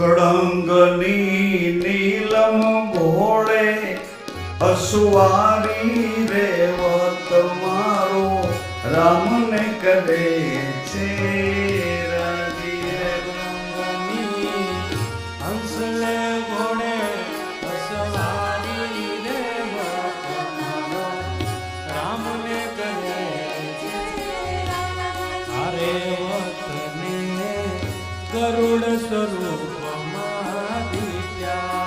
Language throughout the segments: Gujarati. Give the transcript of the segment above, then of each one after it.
કળંગની નીલમ ઘોડે અસવારી રેવત મારો રામને કરે છે રાજી રે કળંગની હંસલે ઘોડે અસવારી રેવત મારો રામને કરે છે અરે વતને ગરુડ સ્વરૂપમાં દીપ્યા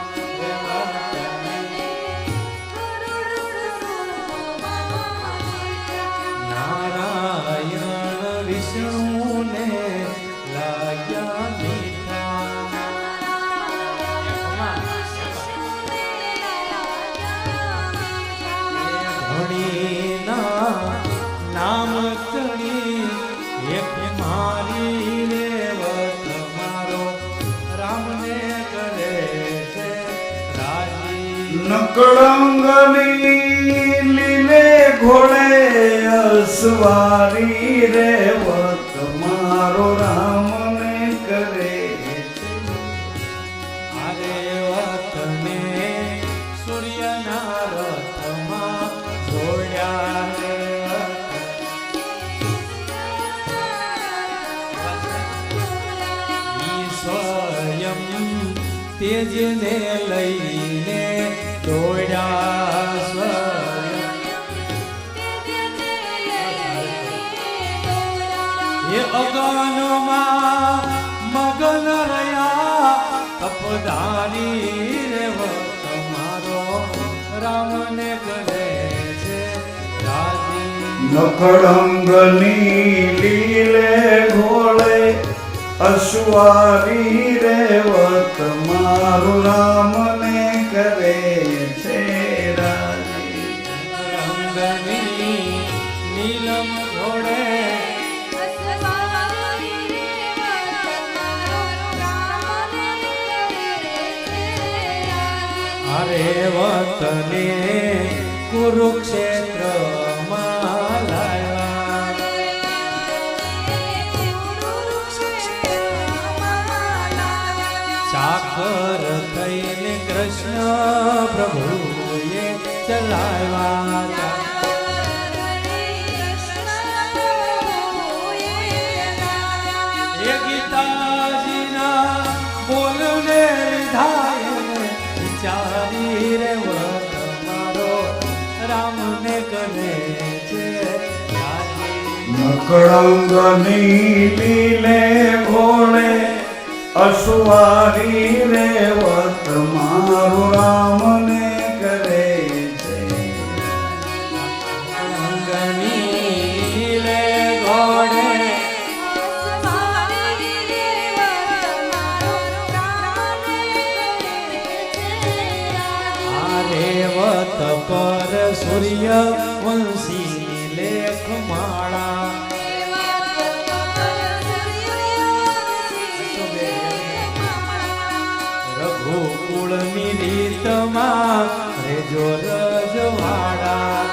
નારાયણ વિષ્ણુને લાગ્યા મીઠા ધણીના નામ ચણી એક મારી રેવત મારો રામને કરે છે રાજી નકળંગની લીલે ઘોડે અસવારી રેવત મારો રામને કરે અરે વતને સૂર્યના રથમાં જોડ્યા રે ઈ સ્વયં તેજને લઈને દોડ્યા સ્વયં એ અગનમાં મગન રહ્યા તપધારી રેવત મારો રામને કરે છે રાજી નકળંગની લીલે ઘોડે અસવારી રેવત મારું રામને કરે છે રાજી રંગની નીલમ ઘોડે અરે વતને કુરુક્ષેત્રમાં લાવ્યા સાકર થઈને કૃષ્ણ પ્રભુએ ચલાવ્યા એ ગીતાજીના બોલને લીધા ચારી રેવત મારો રામને કરે છે નકળંગની લીલે ઘોડે અસવારી રેવત મારું રામને કરે છે રંગની લે ઘોડે રેવત પર સૂર્ય વંશી લેખ માળા રઘુકુળની રીતમાં રેજો રજવાડા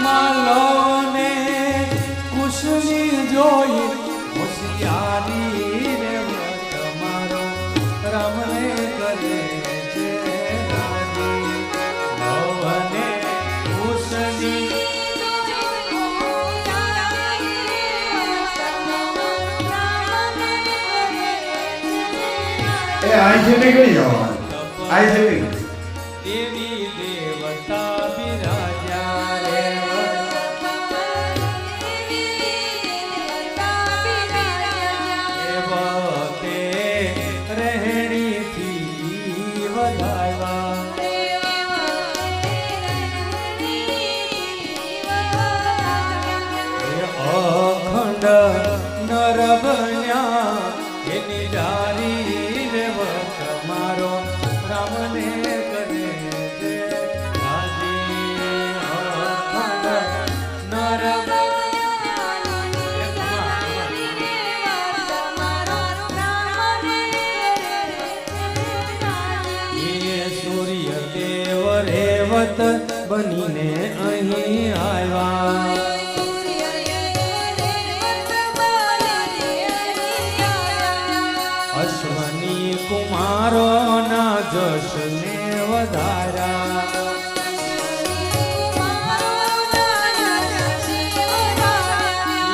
હિમાલયને કુશની જોઈ હોશિયારી રેવત મારો રામને કરે છે રાજી ભવને કુશની એ અહીંથી નીકળી જવાનું અહીંથી નીકળી દેવી દેવતા બિરાજ્યા રે દેવતે રહેણીથી વધાવ્યા અખંડ નર બન્યા એની જારી રેવત મારો રામને કરે છે રાજી અખંડ નર સૂર્ય દેવ રેવત બનીને અહીં આવ્યા જશને વધારા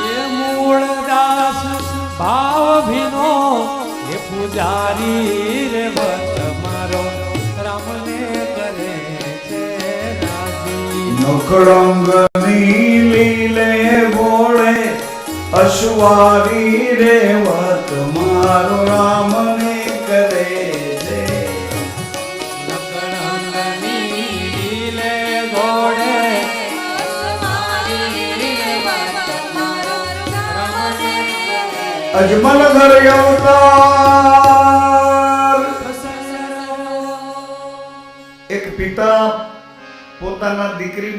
એ મૂળ દાસ ભાવ ભીનો એ પૂજારી રે વત મારો રામને કરે છે રાજી નખડંગની લીલે ભોળે અશ્વારી રેવત મારો રામને કરે છે નકળંગની લીલે ઘોડે અજમલ ઘર અવતાર એક પિતા પોતાના દીકરી